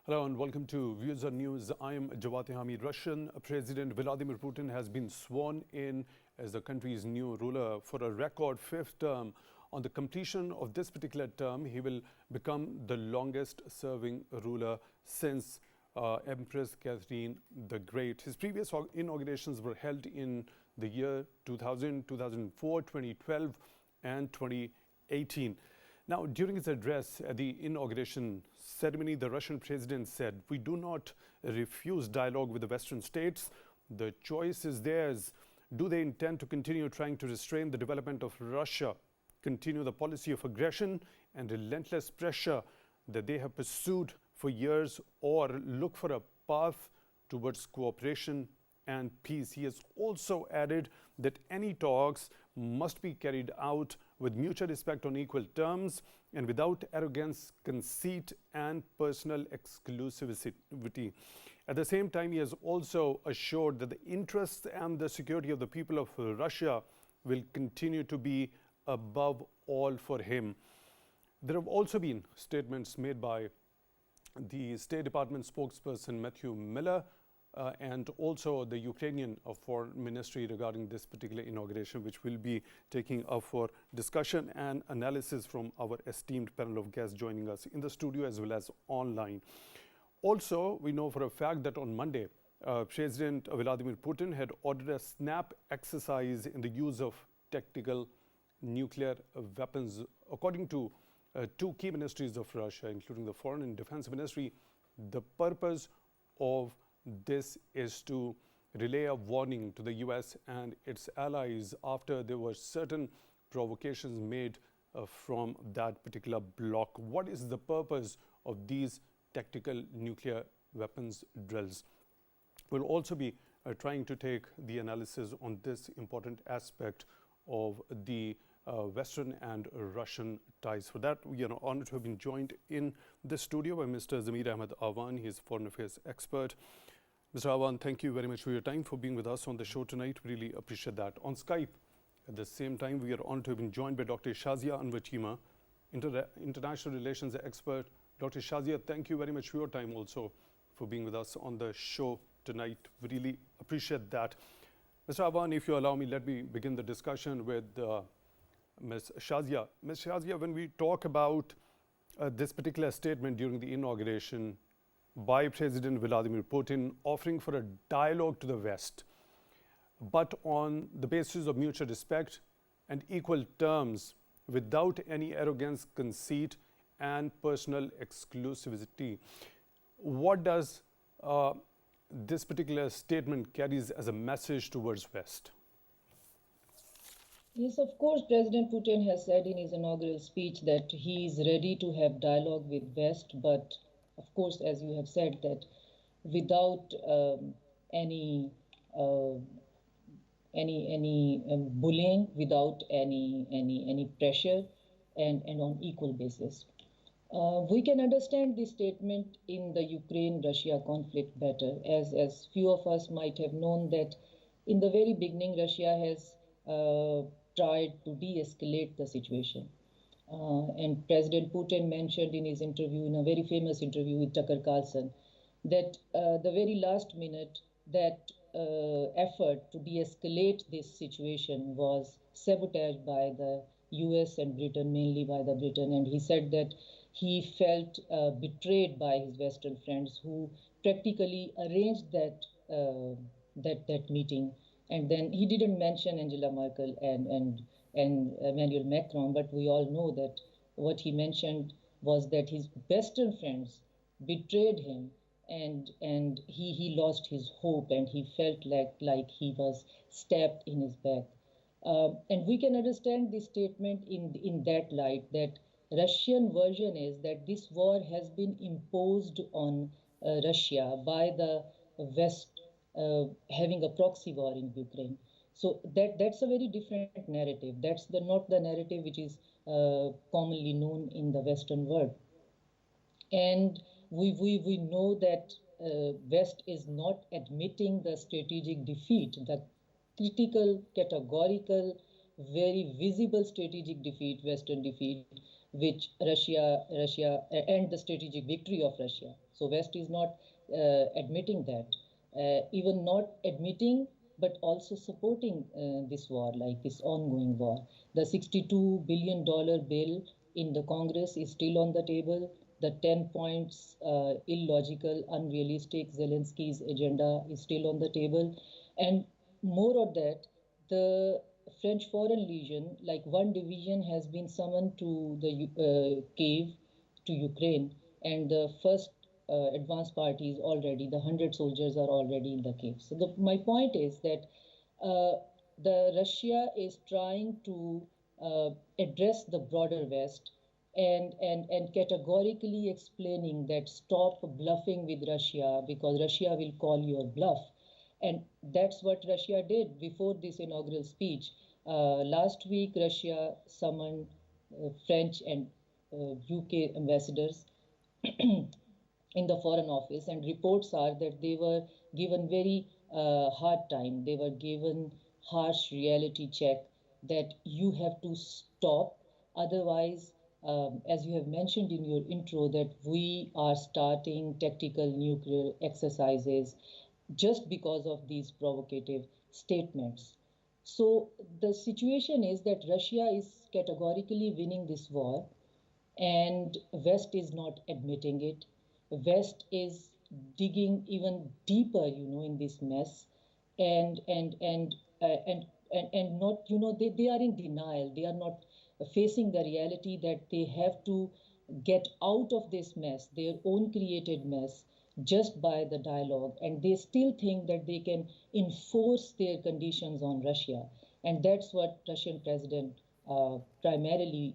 Hello and welcome to Views on News. I am Jawad Tehami. Russian President Vladimir Putin has been sworn in as the country's new ruler for a record fifth term. On the completion of this particular term, he will become the longest serving ruler since Empress Catherine the Great. His previous inaugurations were held in the year 2000, 2004, 2012 and 2018. Now, during his address at the inauguration ceremony, the Russian president said, "We do not refuse dialogue with the Western states. The choice is theirs. Do they intend to continue trying to restrain the development of Russia, continue the policy of aggression and relentless pressure that they have pursued for years, or look for a path towards cooperation and peace?" He has also added that any talks must be carried out with mutual respect on equal terms and without arrogance, conceit and personal exclusivity. At the same time, he has also assured that the interests and the security of the people of Russia will continue to be above all for him. There have also been statements made by the State Department spokesperson Matthew Miller and also the Ukrainian Foreign Ministry regarding this particular inauguration, which will be taking up for discussion and analysis from our esteemed panel of guests joining us in the studio as well as online. Also, we know for a fact that on Monday, President Vladimir Putin had ordered a snap exercise in the use of tactical nuclear weapons. According to two key ministries of Russia, including the Foreign and Defense Ministry, the purpose of this is to relay a warning to the US and its allies after there were certain provocations made from that particular bloc. What is the purpose of these tactical nuclear weapons drills? We'll also be trying to take the analysis on this important aspect of the Western and Russian ties. For that, we are honored to have been joined in the studio by Mr. Zamir Ahmad Awan. He is foreign affairs expert. Mr. Awan, thank you very much for your time, for being with us on the show tonight. Really appreciate that. On Skype, at the same time, we are honored to have been joined by Dr. Shazia Anwer Cheema, international relations expert. Dr. Shazia, thank you very much for your time also, for being with us on the show tonight. We really appreciate that. Mr. Awan, if you allow me, let me begin the discussion with Ms. Shazia. Ms. Shazia, when we talk about this particular statement during the inauguration by President Vladimir Putin offering for a dialogue to the West, but on the basis of mutual respect and equal terms, without any arrogance, conceit and personal exclusivity, what does this particular statement carries as a message towards West? Yes, of course, President Putin has said in his inaugural speech that he is ready to have dialogue with West, but of course, as you have said, that without any bullying, without any pressure, and on equal basis. We can understand this statement in the Ukraine-Russia conflict better, as few of us might have known that in the very beginning, Russia has tried to de-escalate the situation. And President Putin mentioned in his interview, in a very famous interview with Tucker Carlson, that the very last minute, that effort to de-escalate this situation was sabotaged by the US and Britain, mainly by the Britain. And he said that he felt betrayed by his Western friends who practically arranged that meeting. And then he didn't mention Angela Merkel and Emmanuel Macron, but we all know that what he mentioned was that his Western friends betrayed him, and he lost his hope, and he felt like he was stabbed in his back. And we can understand this statement in that light, that Russian version is that this war has been imposed on Russia by the West, having a proxy war in Ukraine. So that's a very different narrative. That's not the narrative which is commonly known in the Western world. And we know that West is not admitting the strategic defeat, the critical, categorical, very visible strategic defeat, Western defeat, which Russia and the strategic victory of Russia, So West is not admitting that, even not admitting but also supporting this war, like this ongoing war. The $62 billion bill in the Congress is still on the table. The 10 points illogical, unrealistic Zelensky's agenda is still on the table. And more of that, the French Foreign Legion, like one division, has been summoned to the Kiev, to Ukraine, and the first advance parties already, the 100 soldiers are already in the cave. So my point is that the Russia is trying to address the broader West and categorically explaining that stop bluffing with Russia because Russia will call your bluff. And that's what Russia did before this inaugural speech. Last week, Russia summoned French and UK ambassadors in the foreign office, and reports are that they were given very hard time. They were given harsh reality check that you have to stop, otherwise, as you have mentioned in your intro, that we are starting tactical nuclear exercises just because of these provocative statements. So the situation is that Russia is categorically winning this war, and West is not admitting it. West is digging even deeper, in this mess, and and and and not, they are in denial. They are not facing the reality that they have to get out of this mess, their own created mess, just by the dialogue, and they still think that they can enforce their conditions on Russia, and that's what Russian President primarily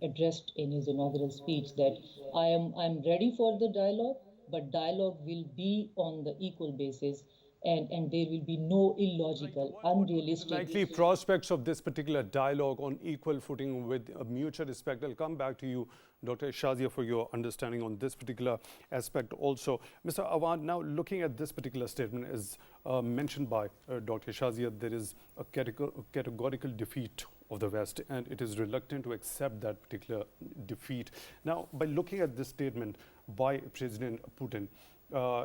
addressed in his inaugural speech, that I'm ready for the dialogue, but dialogue will be on the equal basis, and there will be no illogical, unrealistic. Likely prospects of this particular dialogue on equal footing with mutual respect. I'll come back to you, Dr. Shazia, for your understanding on this particular aspect also. Mr. Awan, now looking at this particular statement, as mentioned by Dr. Shazia, there is a categorical defeat of the West, and it is reluctant to accept that particular defeat. Now, by looking at this statement by President Putin,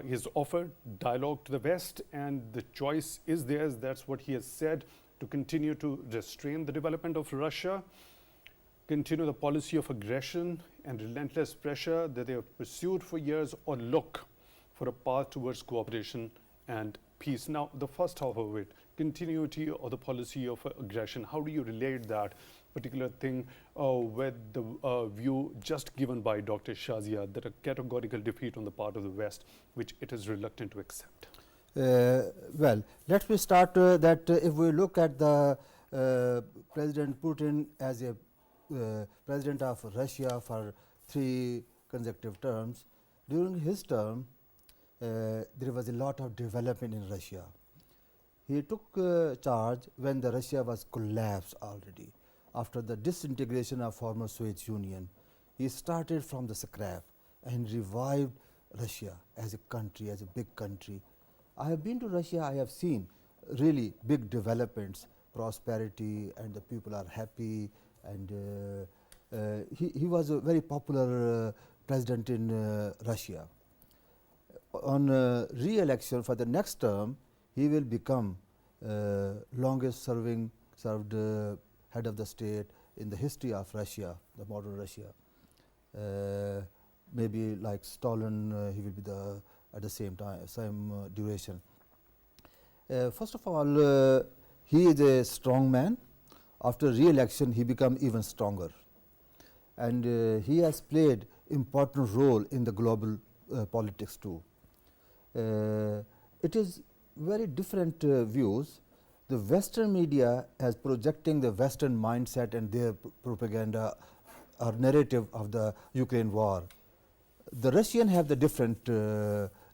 he has offered dialogue to the West, and the choice is theirs. That's what he has said, to continue to restrain the development of Russia, continue the policy of aggression and relentless pressure that they have pursued for years, or look for a path towards cooperation and peace. Now, the first half of it, continuity of the policy of aggression, how do you relate that particular thing with the view just given by Dr. Shazia, that a categorical defeat on the part of the West, which it is reluctant to accept? Well, let me start that if we look at the President Putin as a President of Russia for 3 consecutive terms, during his term, there was a lot of development in Russia. He took charge when the Russia was collapsed already. After the disintegration of former Soviet Union, he started from the scrap and revived Russia as a country, as a big country. I have been to Russia, I have seen really big developments, prosperity, and the people are happy, and he was a very popular president in Russia. On re-election for the next term, he will become longest served head of the state in the history of Russia, the modern Russia. Maybe like Stalin, he will be at the same time, same duration. First of all, he is a strong man. After re-election, he become even stronger, and he has played important role in the global politics too. It is very different views. The Western media is projecting the Western mindset and their propaganda or narrative of the Ukraine war. The Russian have the different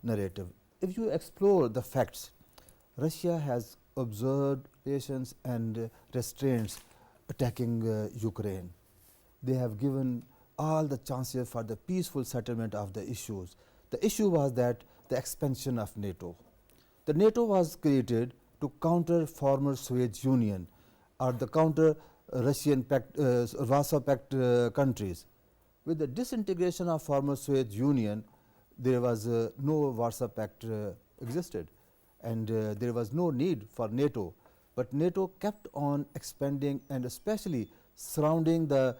narrative. If you explore the facts, Russia has observed patience and restraints attacking Ukraine. They have given all the chances for the peaceful settlement of the issues. The issue was that the expansion of NATO. The NATO was created to counter former Soviet Union or the counter Russian Pact, Warsaw Pact countries. With the disintegration of former Soviet Union, there was no Warsaw Pact existed, and there was no need for NATO. But NATO kept on expanding and especially surrounding the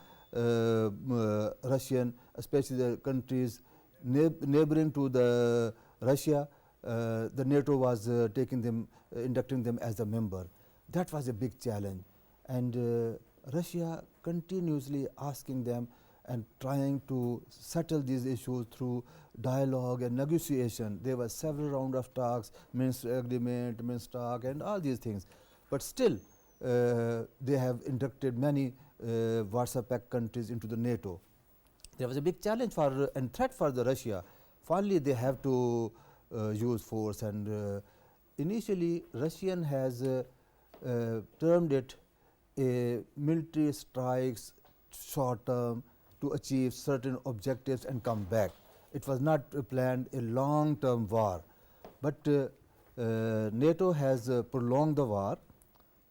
Russian, especially the countries neighboring to the Russia. The NATO was taking them, inducting them as a member. That was a big challenge, and Russia continuously asking them and trying to settle these issues through dialogue and negotiation. There were several rounds of talks, Minsk agreement, Minsk talk, and all these things. But still, they have inducted many Warsaw Pact countries into the NATO. There was a big challenge for and threat for the Russia. Finally, they have to use force, and initially, Russian has termed it a military strikes short term to achieve certain objectives and come back. It was not planned a long term war, but NATO has prolonged the war.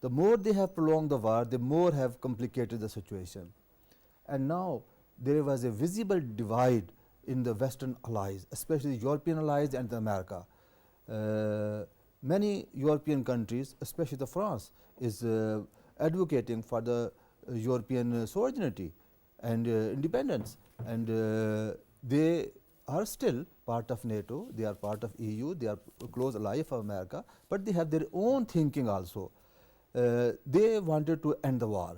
The more they have prolonged the war, the more have complicated the situation. And now there was a visible divide in the Western allies, especially European allies and America. Many European countries, especially the France, is advocating for the European sovereignty and independence, and they are still part of NATO, they are part of EU, they are close ally of America, but they have their own thinking also. They wanted to end the war.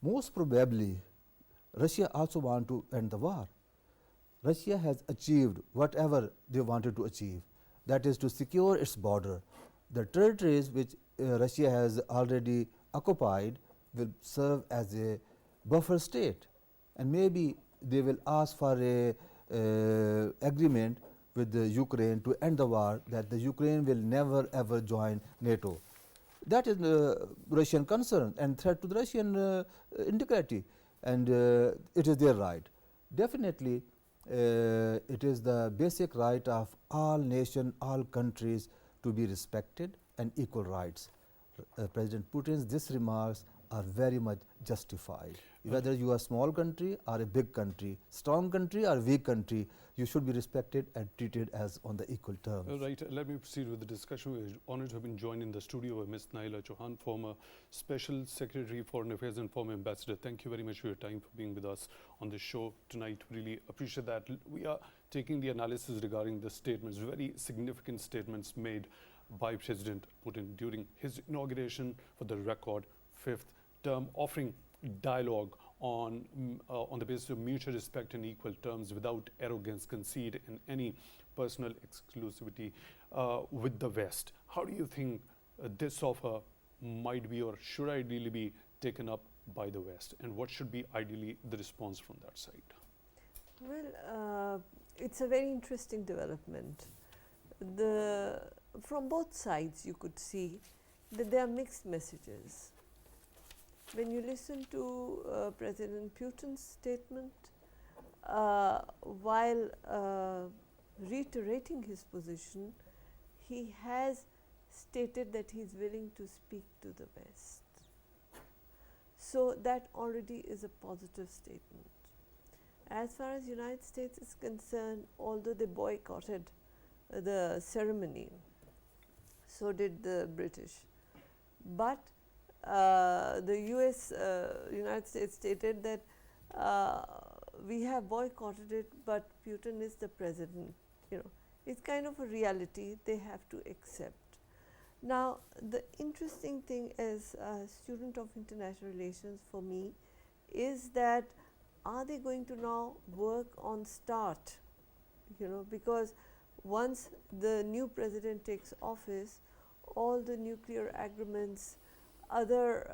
Most probably, Russia also want to end the war. Russia has achieved whatever they wanted to achieve, that is to secure its border. The territories which Russia has already occupied will serve as a buffer state, and maybe they will ask for a agreement with the Ukraine to end the war, that the Ukraine will never ever join NATO. That is Russian concern and threat to the Russian integrity, and it is their right. Definitely, it is the basic right of all nations, all countries to be respected and equal rights. President Putin's these remarks are very much justified. Whether you are a small country or a big country, strong country or weak country, you should be respected and treated as on the equal terms. Right. Let me proceed with the discussion. We're honored to have been joined in the studio by Ms. Naela Chohan, former Special Secretary, Foreign Affairs and former Ambassador. Thank you very much for your time, for being with us on the show tonight. Really appreciate that. We are taking the analysis regarding the statements, very significant statements made by President Putin during his inauguration for the record fifth term, offering dialogue on the basis of mutual respect and equal terms without arrogance, conceit, and any personal exclusivity with the West. How do you think this offer might be or should ideally be taken up by the West, and what should be ideally the response from that side? Well, it's a very interesting development. From both sides you could see that there are mixed messages. When you listen to President Putin's statement, while reiterating his position, he has stated that he is willing to speak to the West. So that already is a positive statement. As far as United States is concerned, although they boycotted the ceremony, so did the British. But the United States stated that we have boycotted it, but Putin is the president. You know, it's kind of a reality they have to accept. Now, the interesting thing as a student of international relations for me is that are they going to now work on START? You know, because once the new president takes office, all the nuclear agreements, other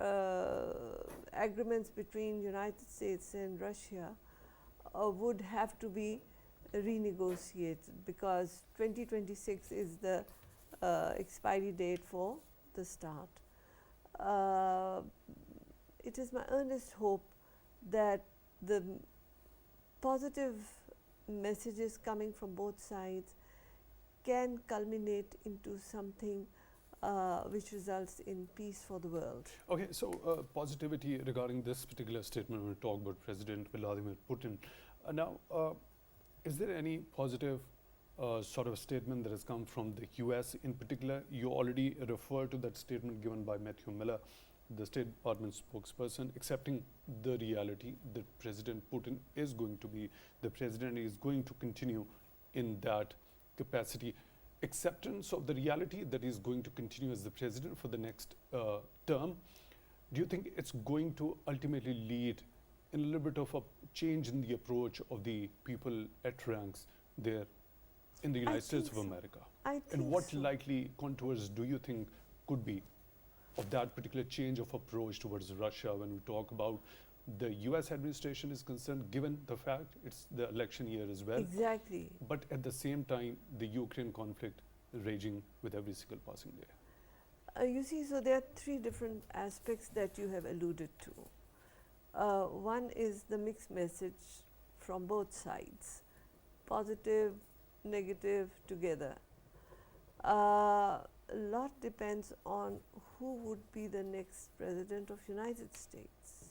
agreements between United States and Russia would have to be renegotiated, because 2026 is the expiry date for the START. It is my earnest hope that the positive messages coming from both sides can culminate into something which results in peace for the world. Okay, so positivity regarding this particular statement when we talk about President Vladimir Putin. Now, is there any positive sort of a statement that has come from the US in particular. You already referred to that statement given by Matthew Miller, the State Department spokesperson, accepting the reality that President Putin is going to be the president, is going to continue in that capacity. Acceptance of the reality that he's going to continue as the president for the next term. Do you think it's going to ultimately lead in a little bit of a change in the approach of the people at ranks there in the United States of America? And what likely contours do you think could be of that particular change of approach towards Russia when we talk about the US administration is concerned, given the fact it's the election year as well? Exactly. But at the same time, the Ukraine conflict raging with every single passing day. You see, so there are three different aspects that you have alluded to. One is the mixed message from both sides, positive, negative, together. A lot depends on who would be the next president of United States.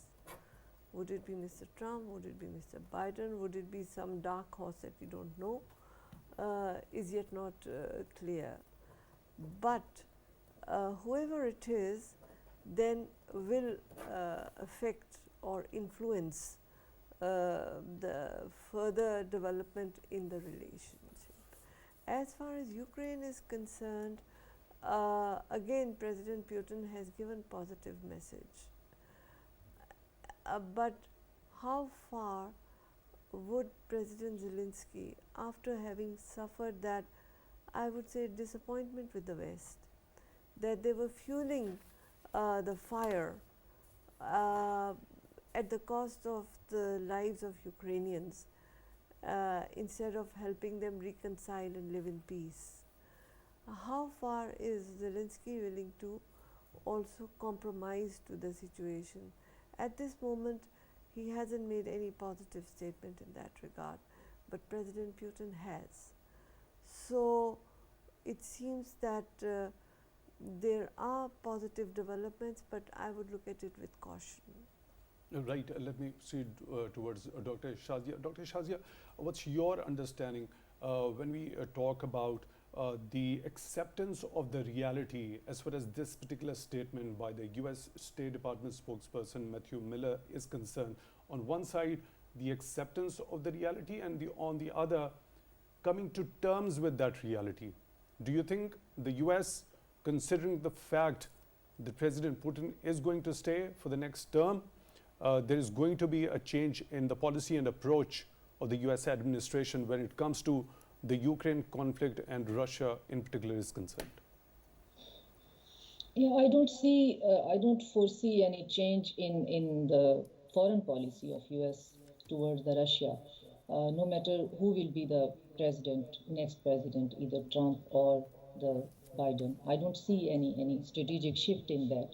Would it be Mr. Trump? Would it be Mr. Biden? Would it be some dark horse that we don't know? Is yet not clear. But whoever it is then will affect or influence the further development in the relationship. As far as Ukraine is concerned, again, President Putin has given positive message. But how far would President Zelensky, after having suffered that, I would say, disappointment with the West, that they were fueling the fire at the cost of the lives of Ukrainians, instead of helping them reconcile and live in peace. How far is Zelensky willing to also compromise to the situation? At this moment, he hasn't made any positive statement in that regard, but President Putin has. So it seems that there are positive developments, but I would look at it with caution. Right. Let me proceed towards Dr. Shazia. Dr. Shazia, what's your understanding when we talk about the acceptance of the reality as far as this particular statement by the US State Department spokesperson Matthew Miller is concerned? On one side, the acceptance of the reality, and on the other, coming to terms with that reality. Do you think the US, considering the fact that President Putin is going to stay for the next term, there is going to be a change in the policy and approach of the US administration when it comes to the Ukraine conflict and Russia in particular is concerned? Yeah, I don't foresee any change in the foreign policy of US towards the Russia, no matter who will be the next president, either Trump or the Biden. I don't see any strategic shift in that.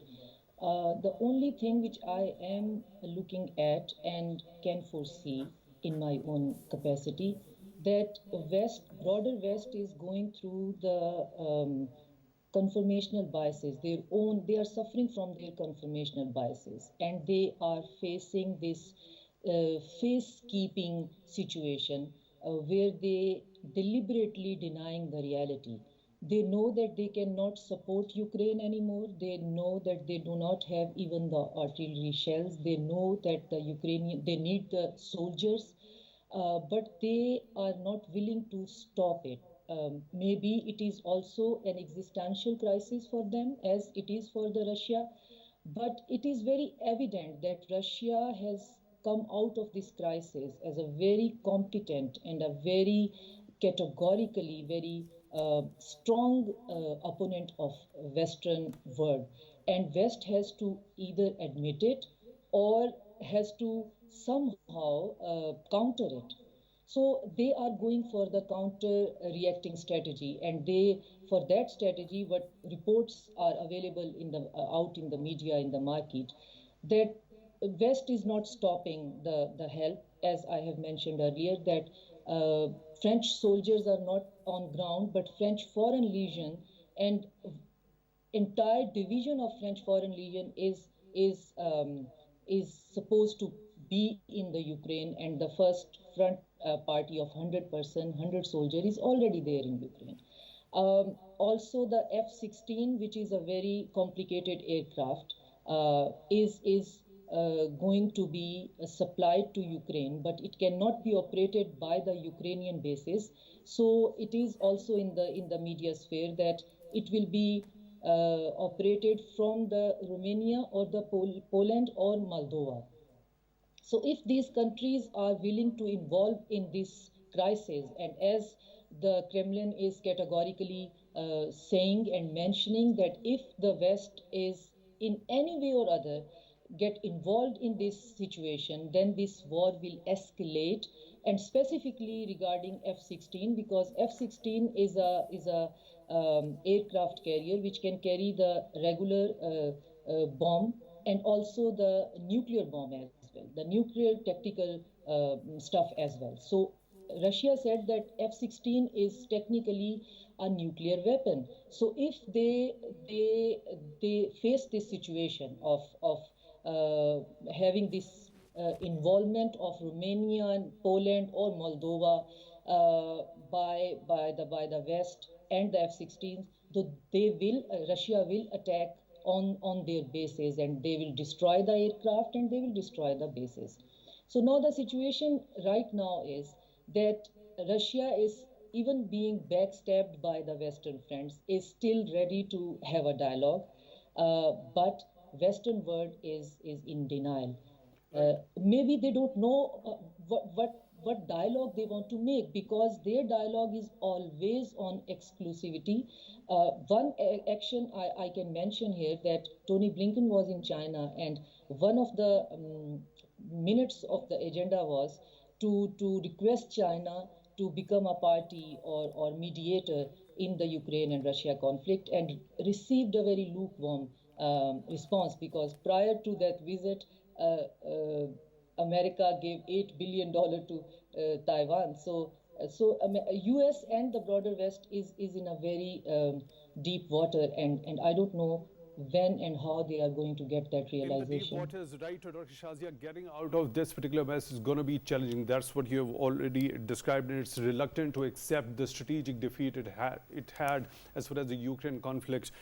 The only thing which I am looking at and can foresee in my own capacity, that broader West is going through the conformational biases, they are suffering from their conformational biases, and they are facing this face-keeping situation where they deliberately denying the reality. They know that they cannot support Ukraine anymore. They know that they do not have even the artillery shells. They know that they need the soldiers, but they are not willing to stop it. Maybe it is also an existential crisis for them, as it is for the Russia. But it is very evident that Russia has come out of this crisis as a very competent and a very categorically very strong opponent of Western world, and West has to either admit it or has to somehow counter it. So they are going for the counter reacting strategy, and for that strategy, what reports are available out in the media, in the market, that West is not stopping the help, as I have mentioned earlier, that French soldiers are not on ground, but French Foreign Legion and entire division of French Foreign Legion is supposed to be in the Ukraine, and the first front party of 100%, 100 soldiers is already there in Ukraine. Also, the F-16, which is a very complicated aircraft, is going to be supplied to Ukraine, but it cannot be operated by the Ukrainian bases. So it is also in the media sphere that it will be operated from the Romania or the Poland or Moldova. So if these countries are willing to involve in this crisis, and as the Kremlin is categorically saying and mentioning that if the West is in any way or other get involved in this situation, then this war will escalate. And specifically regarding F-16, because F-16 is a aircraft carrier which can carry the regular bomb and also the nuclear bomb as well, the nuclear tactical stuff as well. So Russia said that F-16 is technically a nuclear weapon. So if they face this situation of having this involvement of Romania and Poland or Moldova by the West and the F-16s, Russia will attack on their bases, and they will destroy the aircraft and they will destroy the bases. So now the situation right now is that Russia is, even being backstabbed by the Western friends, is still ready to have a dialogue, but Western world is in denial. Maybe they don't know what dialogue they want to make, because their dialogue is always on exclusivity. One action I can mention here, that Tony Blinken was in China, and one of the minutes of the agenda was to request China to become a party or mediator in the Ukraine and Russia conflict, and received a very lukewarm response, because prior to that visit, America gave $8 billion to Taiwan. So US and the broader West is in a very deep water, and I don't know when and how they are going to get that realization. In the deep waters, right, Dr. Shazia, getting out of this particular mess is going to be challenging. That's what you have already described, and it's reluctant to accept the strategic defeat it had as far as the Ukraine conflict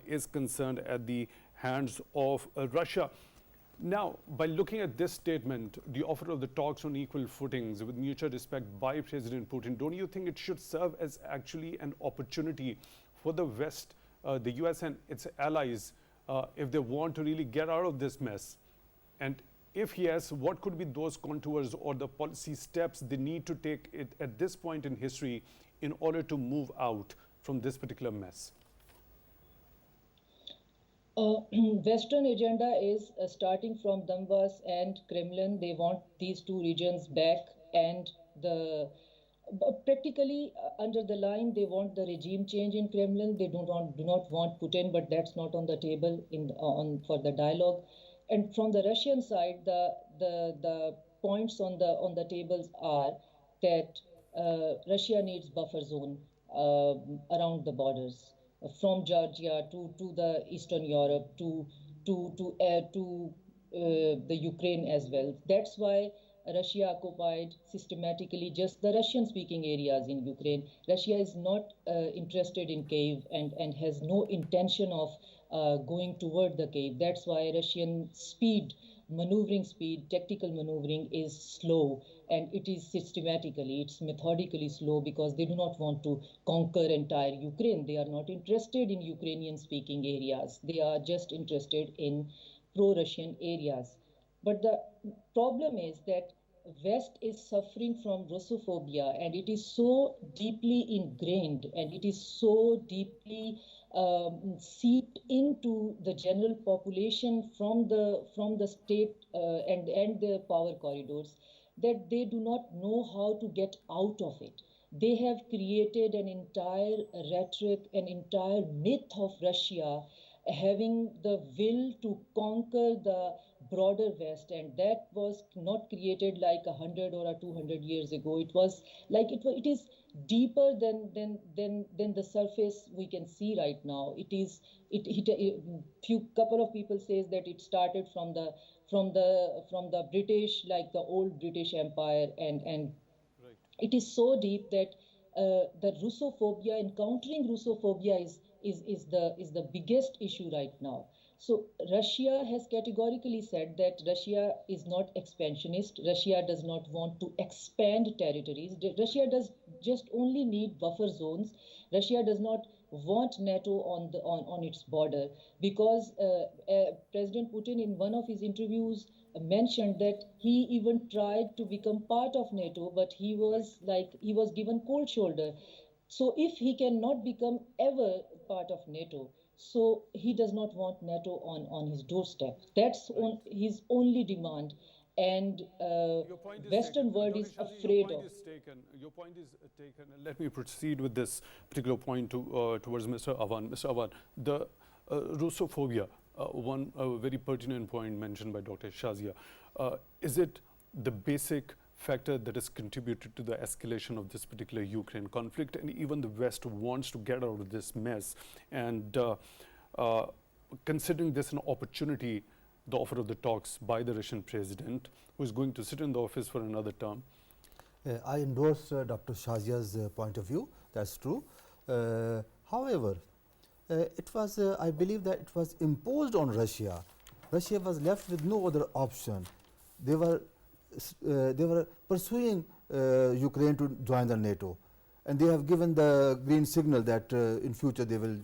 is concerned at the hands of Russia. Now, by looking at this statement, the offer of the talks on equal footings with mutual respect by President Putin, don't you think it should serve as actually an opportunity for the West, the US and its allies, if they want to really get out of this mess? And if yes, what could be those contours or the policy steps they need to take at this point in history in order to move out from this particular mess? Western agenda is starting from Donbass and Kremlin. They want these two regions back, and practically under the line, they want the regime change in Kremlin. They do not want Putin, but that's not on the table for the dialogue. And from the Russian side, the points on the tables are that Russia needs buffer zone around the borders, from Georgia to the Eastern Europe to the Ukraine as well. That's why Russia occupied systematically just the Russian-speaking areas in Ukraine. Russia is not interested in Kyiv and has no intention of going toward the Kyiv. That's why Russian maneuvering speed, tactical maneuvering is slow, and it is it's methodically slow, because they do not want to conquer entire Ukraine. They are not interested in Ukrainian-speaking areas. They are just interested in pro-Russian areas. But the problem is that West is suffering from Russophobia, and it is so deeply ingrained, and it is so deeply seeped into the general population from the state and the power corridors, that they do not know how to get out of it. They have created an entire rhetoric, an entire myth of Russia having the will to conquer the broader West, and that was not created like 100 or 200 years ago. It was like it is deeper than the surface we can see right now. Couple of people says that it started from the British, like the old British Empire, and It is so deep that the Russophobia, encountering Russophobia is the biggest issue right now. So Russia has categorically said that Russia is not expansionist. Russia does not want to expand territories. Russia does just only need buffer zones. Russia does not want NATO on its border, because President Putin, in one of his interviews, mentioned that he even tried to become part of NATO, but he was given cold shoulder. So if he cannot become ever part of NATO, so he does not want NATO on his doorstep. That's his only demand, and Your point is Western taken. world Dr. is Shazia, afraid your of. point is taken. Your point is taken. Let me proceed with this particular point towards Mr. Awan. Mr. Awan, the Russophobia, one very pertinent point mentioned by Dr. Shazia. Is it the basic factor that has contributed to the escalation of this particular Ukraine conflict, and even the West wants to get out of this mess? And considering this an opportunity, the offer of the talks by the Russian president, who is going to sit in the office for another term. I endorse Dr. Shazia's point of view. That's true. However, it was, I believe that it was imposed on Russia. Russia was left with no other option. They were pursuing Ukraine to join the NATO, and they have given the green signal that in future they will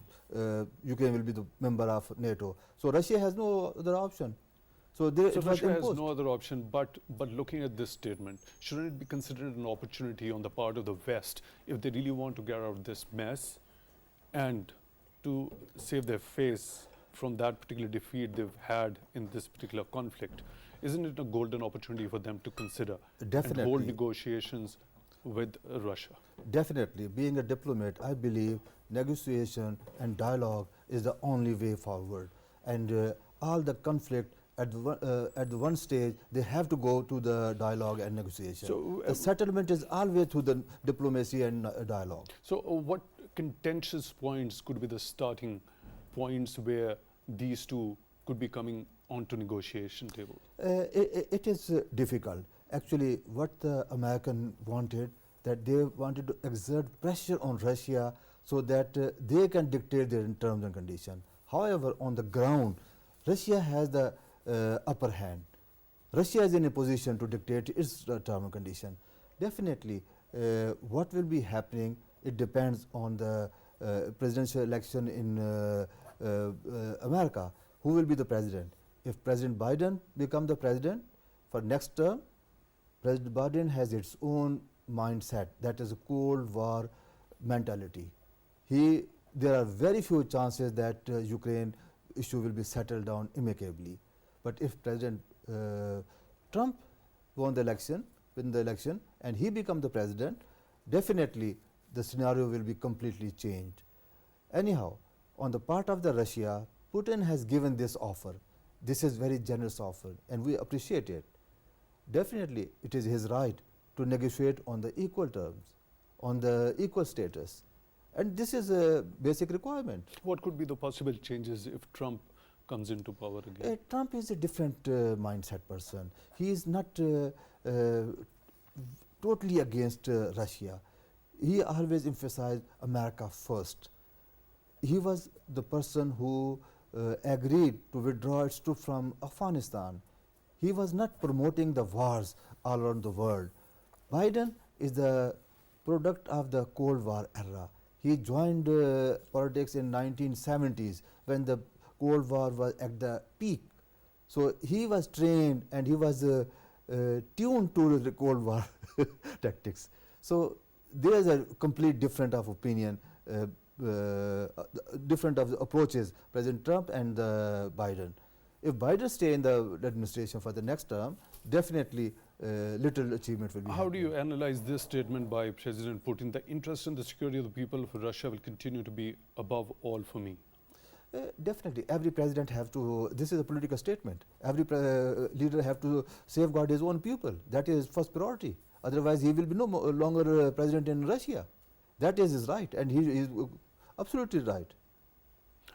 Ukraine will be the member of NATO. So Russia has no other option. So Russia has no other option, but looking at this statement, shouldn't it be considered an opportunity on the part of the West, if they really want to get out of this mess and to save their face from that particular defeat they've had in this particular conflict? Isn't it a golden opportunity for them to consider Definitely. and hold negotiations with Russia? Definitely. Being a diplomat, I believe negotiation and dialogue is the only way forward. And all the conflict at the one stage, they have to go to the dialogue and negotiation. So, the settlement is always through the diplomacy and dialogue. So what contentious points could be the starting points where these two could be coming onto negotiation table? It is difficult. Actually, what the American wanted, that they wanted to exert pressure on Russia so that they can dictate their terms and conditions. However, on the ground, Russia has the upper hand. Russia is in a position to dictate its term and condition. Definitely, what will be happening, it depends on the presidential election in America. Who will be the president? If President Biden becomes the president for next term, President Biden has its own mindset, that is a Cold War mentality. There are very few chances that Ukraine issue will be settled down amicably. But if President Trump win the election, and he become the president, definitely the scenario will be completely changed. Anyhow, on the part of the Russia, Putin has given this offer. This is very generous offer, and we appreciate it. Definitely, it is his right to negotiate on the equal terms, on the equal status, and this is a basic requirement. What could be the possible changes if Trump comes into power again? Trump is a different mindset person. He is not totally against Russia. He always emphasized America first. He was the person who agreed to withdraw its troops from Afghanistan. He was not promoting the wars all around the world. Biden is the product of the Cold War era. He joined politics in 1970s when the Cold War was at the peak. So he was trained and he was tuned to the Cold War tactics. So there is a complete different of opinion, different of the approaches, President Trump and Biden. If Biden stay in the administration for the next term, definitely little achievement will be How do you analyze this statement by President Putin? The interest and the security of the people of Russia will continue to be above all for me. Definitely, every president have to, this is a political statement, every leader have to safeguard his own people. That is first priority. Otherwise, he will be no longer president in Russia. That is his right, and he is absolutely right.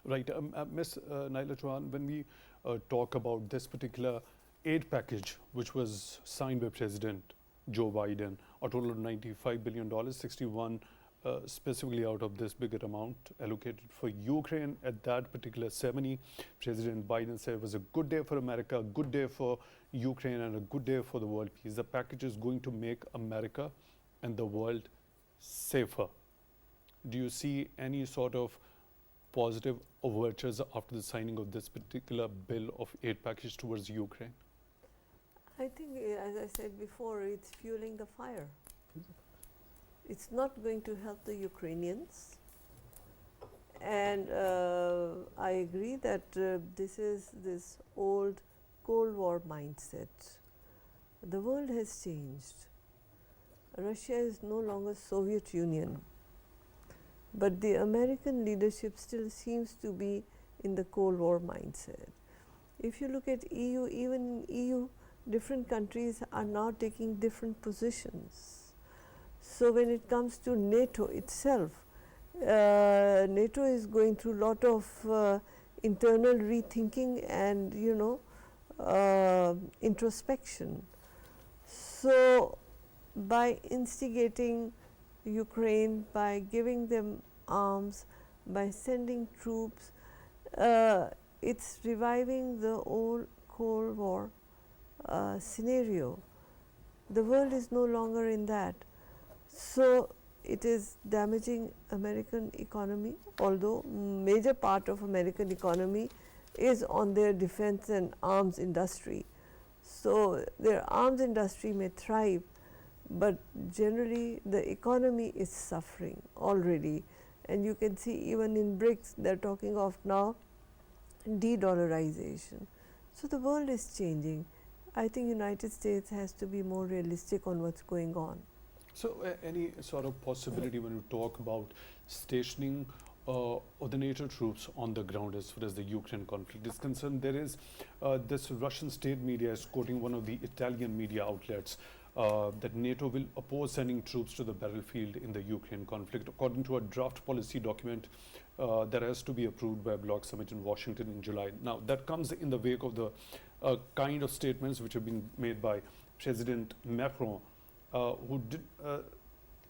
Right. Ms. Naela Chohan, when we talk about this particular aid package, which was signed by President Joe Biden a total of $95 billion, 61 specifically out of this bigger amount allocated for Ukraine. At that particular ceremony, President Biden said it was a good day for America, a good day for Ukraine, and a good day for the world peace. The package is going to make America and the world safer. Do you see any sort of positive overtures after the signing of this particular bill of aid package towards Ukraine? I think, as I said before, it's fueling the fire. It's not going to help the Ukrainians. And I agree that this is this old Cold War mindset. The world has changed. Russia is no longer Soviet Union. But the American leadership still seems to be in the Cold War mindset. If you look at EU, even in EU, different countries are now taking different positions. So when it comes to NATO itself, NATO is going through a lot of internal rethinking and, introspection. So by instigating Ukraine, by giving them arms, by sending troops, it's reviving the old Cold War scenario. The world is no longer in that. So it is damaging American economy, although major part of American economy is on their defense and arms industry. So their arms industry may thrive, but generally the economy is suffering already. And you can see even in BRICS, they are talking of now de-dollarization. So the world is changing. I think United States has to be more realistic on what's going on. So any sort of possibility when you talk about stationing of the NATO troops on the ground as far as the Ukraine conflict is concerned? There is this Russian state media is quoting one of the Italian media outlets that NATO will oppose sending troops to the battlefield in the Ukraine conflict, according to a draft policy document that has to be approved by a bloc summit in Washington in July. Now, that comes in the wake of the kind of statements which have been made by President Macron, who did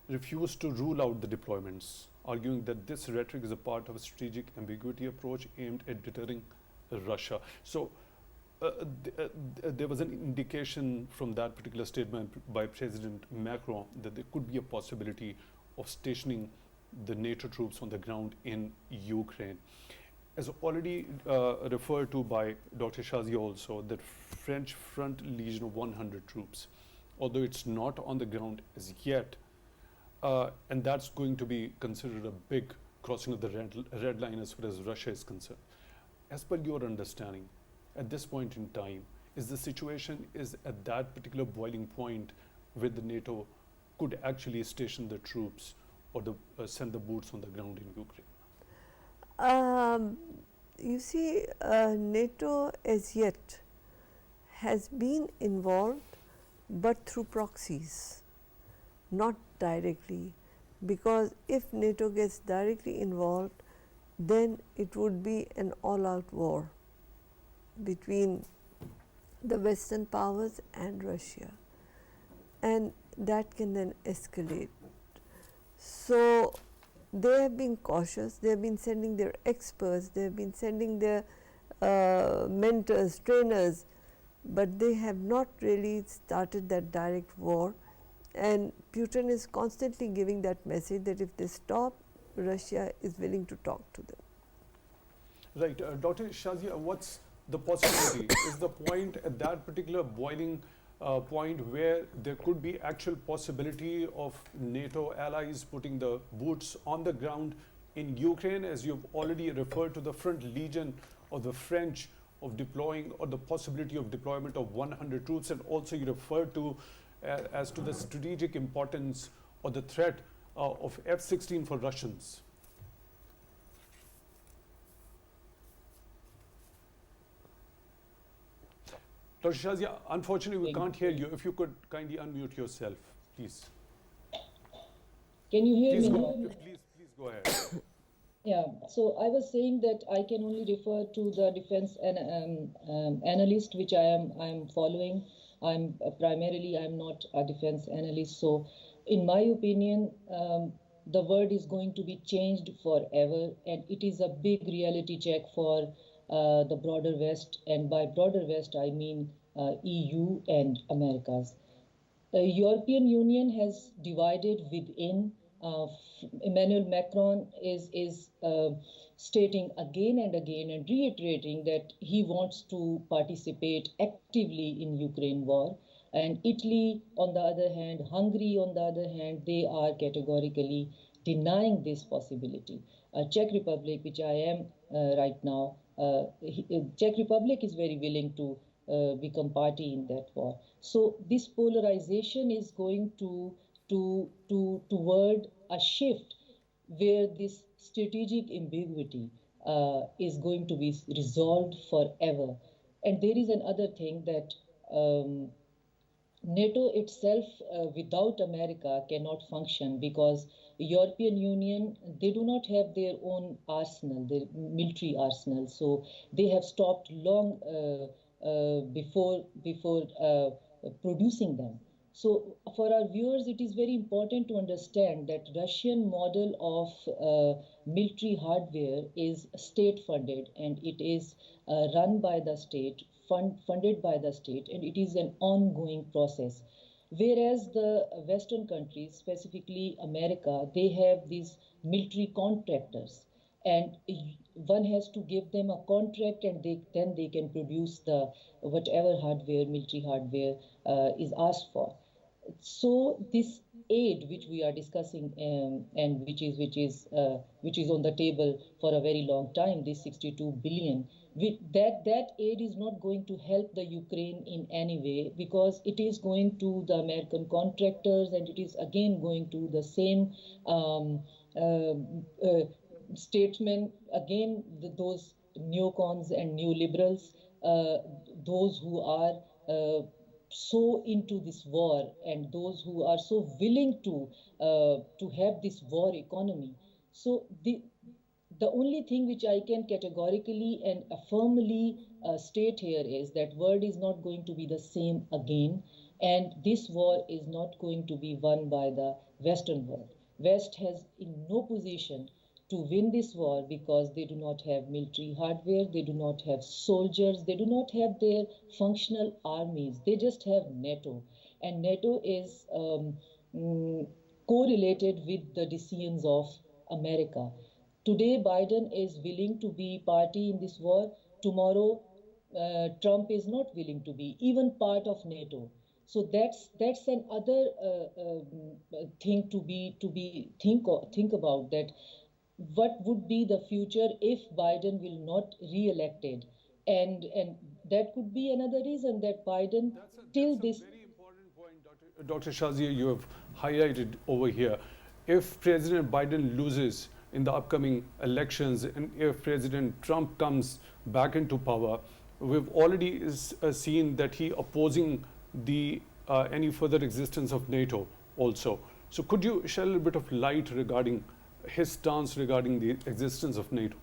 refuse to rule out the deployments, arguing that this rhetoric is a part of a strategic ambiguity approach aimed at deterring Russia. So there was an indication from that particular statement by President Macron that there could be a possibility of stationing the NATO troops on the ground in Ukraine. As already referred to by Dr. Shazia also, that French Front Legion of 100 troops, although it's not on the ground as yet, and that's going to be considered a big crossing of the red line as far as Russia is concerned. As per your understanding, at this point in time, is the situation is at that particular boiling point where the NATO could actually station the troops or send the boots on the ground in Ukraine? You see, NATO as yet has been involved, but through proxies, not directly, because if NATO gets directly involved, then it would be an all-out war between the Western powers and Russia, and that can then escalate. So they have been cautious, they have been sending their experts, they have been sending their mentors, trainers, but they have not really started that direct war. And Putin is constantly giving that message that if they stop, Russia is willing to talk to them. Right. Dr. Shazia, what's the possibility? Is the point at that particular boiling point where there could be actual possibility of NATO allies putting the boots on the ground in Ukraine, as you've already referred to the Front Legion of the French of deploying, or the possibility of deployment of 100 troops, and also you referred to as to the strategic importance or the threat of F-16 for Russians? Dr. Shazia, unfortunately we can't hear you. If you could kindly unmute yourself, please. Can you hear Please me go, now? please go ahead. Yeah, so I was saying that I can only refer to the defense analyst, which I am following. I'm not a defense analyst, so in my opinion, the world is going to be changed forever, and it is a big reality check for the broader West, and by broader West, I mean EU and Americas. The European Union has divided within. Emmanuel Macron is stating again and again and reiterating that he wants to participate actively in Ukraine war. And Italy, on the other hand, Hungary, on the other hand, they are categorically denying this possibility. Czech Republic, which I am right now, Czech Republic is very willing to become party in that war. So this polarization is going toward a shift where this strategic ambiguity is going to be resolved forever. And there is another thing that NATO itself, without America, cannot function because European Union, they do not have their own arsenal, their military arsenal. So they have stopped long before producing them. So for our viewers, it is very important to understand that Russian model of military hardware is state funded, and it is run by the state, funded by the state, and it is an ongoing process. Whereas the Western countries, specifically America, they have these military contractors, and one has to give them a contract, and then they can produce the whatever hardware, military hardware is asked for. So this aid which we are discussing and which is on the table for a very long time, this 62 billion, that aid is not going to help the Ukraine in any way because it is going to the American contractors, and it is again going to the same statesmen, again those neocons and neoliberals, those who are so into this war, and those who are so willing to have this war economy. So the only thing which I can categorically and firmly state here is that world is not going to be the same again, and this war is not going to be won by the Western world. West has in no position to win this war because they do not have military hardware, they do not have soldiers, they do not have their functional armies, they just have NATO. And NATO is correlated with the decisions of America. Today, Biden is willing to be party in this war. Tomorrow, Trump is not willing to be even part of NATO. So that's another thing to think about, that what would be the future if Biden will not re-elected, and that could be another reason that Biden till That's this. a very important point, Dr. Shazia, you have highlighted over here. If President Biden loses in the upcoming elections, and if President Trump comes back into power, we've already seen that he opposing the any further existence of NATO also. So could you shed a little bit of light regarding his stance regarding the existence of NATO?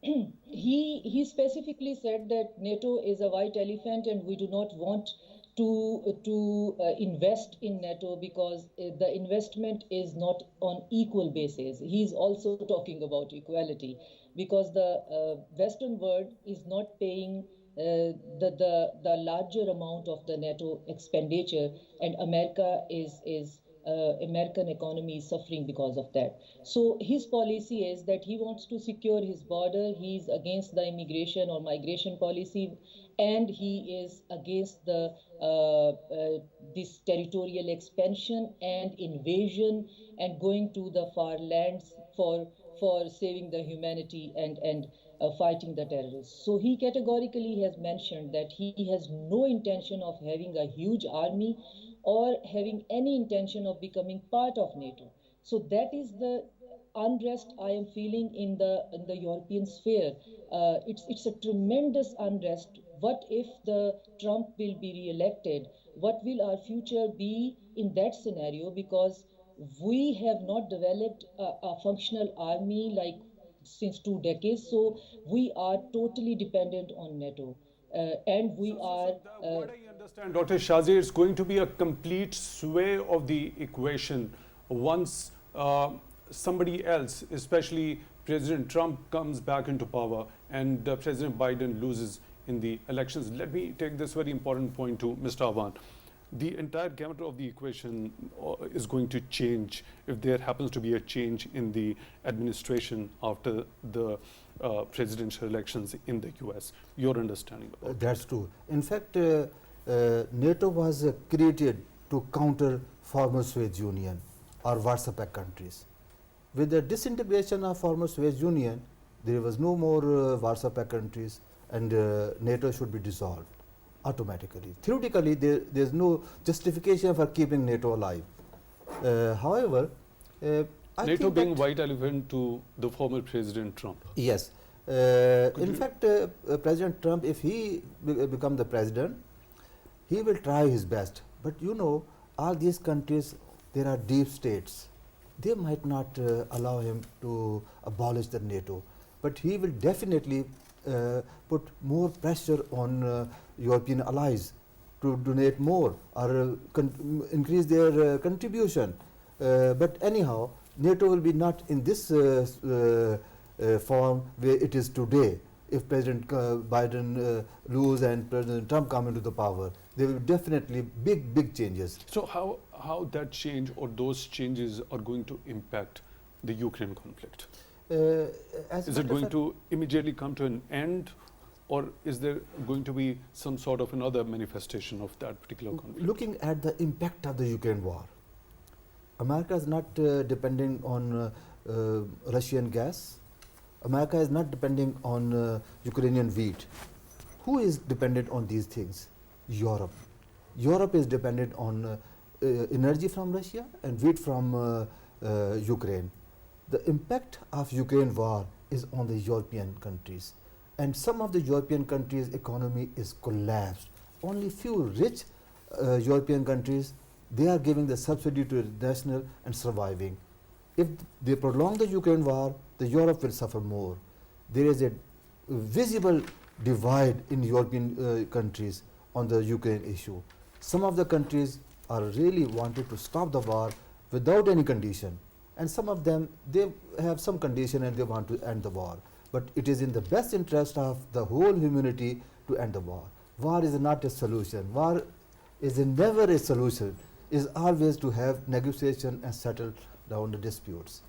He specifically said that NATO is a white elephant, and we do not want to invest in NATO because the investment is not on equal basis. He's also talking about equality because the Western world is not paying the larger amount of the NATO expenditure, and American economy is suffering because of that. So his policy is that he wants to secure his border. He's against the immigration or migration policy, and he is against the this territorial expansion and invasion and going to the far lands for saving the humanity and fighting the terrorists. So he categorically has mentioned that he has no intention of having a huge army or having any intention of becoming part of NATO. So that is the unrest I am feeling in the European sphere. It's a tremendous unrest. What if the Trump will be re-elected? What will our future be in that scenario? Because we have not developed a functional army like since 2 decades, so we are totally dependent on NATO. and we are. What I understand, Dr. Shazia, it's going to be a complete sway of the equation once somebody else, especially President Trump, comes back into power and President Biden loses in the elections. Let me take this very important point to Mr. Awan. The entire gamut of the equation is going to change if there happens to be a change in the administration after the presidential elections in the US. Your understanding about That's true. In fact, NATO was created to counter former Soviet Union or Warsaw Pact countries. With the disintegration of former Soviet Union, there was no more Warsaw Pact countries, and NATO should be dissolved automatically. Theoretically, there is no justification for keeping NATO alive. However, I NATO think being that white elephant to the former President Trump. yes. In fact, President Trump, if he become the president, he will try his best. But you know, all these countries, there are deep states. They might not allow him to abolish the NATO, but he will definitely put more pressure on European allies to donate more or increase their contribution. But anyhow, NATO will be not in this form where it is today. If President Biden lose and President Trump come into the power, there will definitely big changes. So how that change or those changes are going to impact the Ukraine conflict? Is it going to immediately come to an end, or is there going to be some sort of another manifestation of that particular conflict? Looking at the impact of the Ukraine war, America is not depending on Russian gas. America is not depending on Ukrainian wheat. Who is dependent on these things? Europe. Europe is dependent on energy from Russia and wheat from Ukraine. The impact of Ukraine war is on the European countries, and some of the European countries' economy is collapsed. Only few rich European countries, they are giving the subsidy to the national and surviving. If they prolong the Ukraine war, the Europe will suffer more. There is a visible divide in European countries on the Ukraine issue. Some of the countries are really wanted to stop the war without any condition, and some of them, they have some condition and they want to end the war. But it is in the best interest of the whole humanity to end the war. War is not a solution. War is never a solution. It is always to have negotiation and settle down the disputes.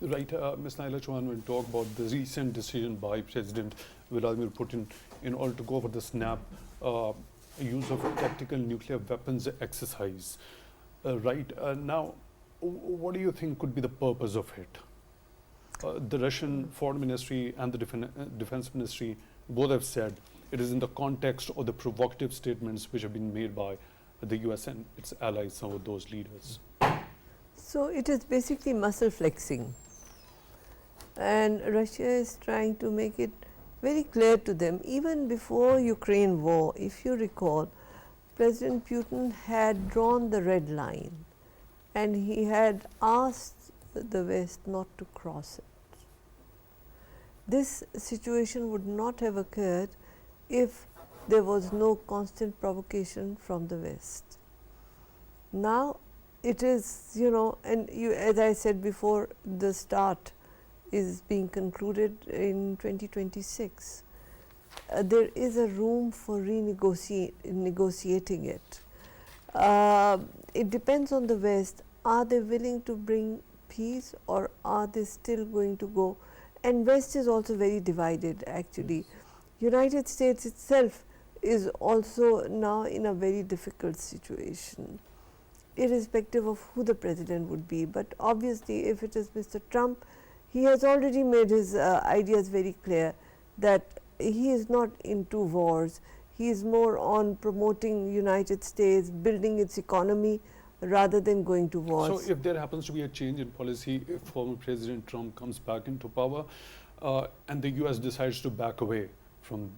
Right, Ms. Naela Chohan will talk about the recent decision by President Vladimir Putin in order to go for the SNAP use of tactical nuclear weapons exercise. Now, what do you think could be the purpose of it? The Russian Foreign Ministry and the Defense Ministry both have said it is in the context of the provocative statements which have been made by the US and its allies, some of those leaders. So it is basically muscle flexing, and Russia is trying to make it very clear to them. Even before Ukraine war, if you recall, President Putin had drawn the red line and he had asked the West not to cross it. This situation would not have occurred if there was no constant provocation from the West. Now it is, and as I said before, the START is being concluded in 2026. There is a room for negotiating it. It depends on the West. Are they willing to bring peace, or are they still going to go? And West is also very divided actually. United States itself is also now in a very difficult situation, irrespective of who the president would be. But obviously, if it is Mr. Trump, he has already made his ideas very clear that he is not into wars. He is more on promoting United States, building its economy, rather than going to wars. So if there happens to be a change in policy, if former President Trump comes back into power and the US decides to back away from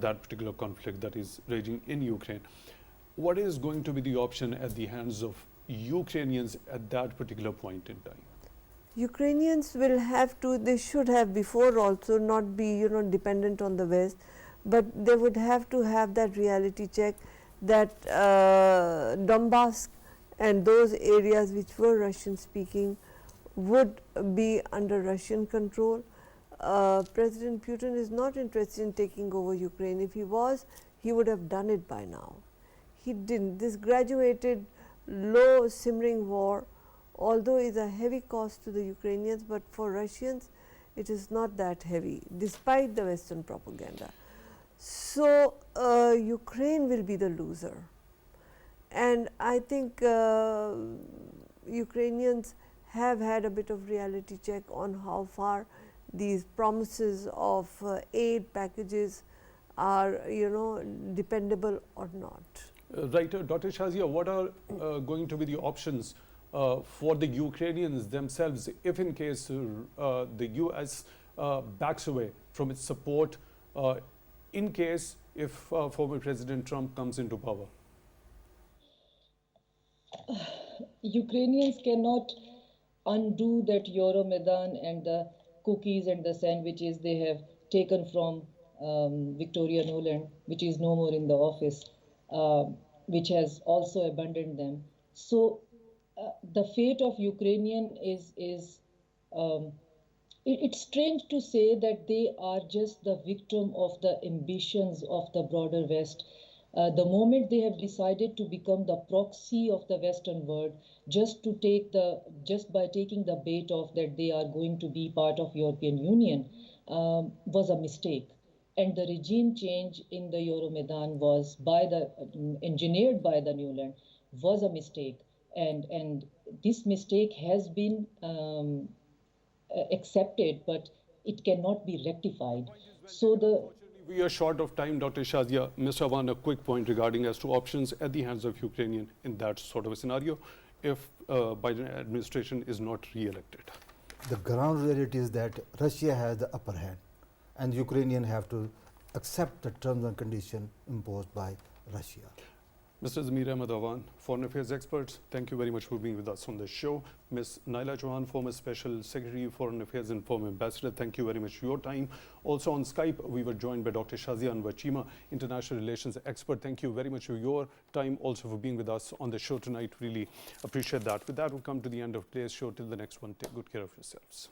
that particular conflict that is raging in Ukraine, what is going to be the option at the hands of Ukrainians at that particular point in time? Ukrainians will have to, they should have before also not be, dependent on the West, but they would have to have that reality check that Donbass and those areas which were Russian speaking would be under Russian control. President Putin is not interested in taking over Ukraine. If he was, he would have done it by now. He didn't. This graduated, low simmering war, although is a heavy cost to the Ukrainians, but for Russians it is not that heavy despite the Western propaganda. So Ukraine will be the loser, and I think Ukrainians have had a bit of reality check on how far these promises of aid packages are, dependable or not. Right, Dr. Shazia, what are going to be the options for the Ukrainians themselves if in case the US backs away from its support in case if former President Trump comes into power? Ukrainians cannot undo that Euromaidan and the cookies and the sandwiches they have taken from Victoria Nuland, which is no more in the office, which has also abandoned them. So the fate of Ukrainian is it's strange to say that they are just the victim of the ambitions of the broader West. The moment they have decided to become the proxy of the Western world, just by taking the bait of that they are going to be part of European Union, was a mistake. And the regime change in the Euromaidan was engineered by the Nuland, was a mistake. And this mistake has been accepted, but it cannot be rectified. So we are short of time, Dr. Shazia. Mr. Awan, a quick point regarding as to options at the hands of Ukrainian in that sort of a scenario if Biden administration is not re-elected. The ground reality is that Russia has the upper hand and Ukrainians have to accept the terms and conditions imposed by Russia. Mr. Zamir Ahmad Awan, Foreign Affairs experts, thank you very much for being with us on the show. Ms. Naela Chohan, former Special Secretary, Foreign Affairs and former Ambassador, thank you very much for your time. Also on Skype, we were joined by Dr. Shazia and Cheema, International Relations Expert. Thank you very much for your time, also for being with us on the show tonight. Really appreciate that. With that, we'll come to the end of today's show. Till the next one, take good care of yourselves.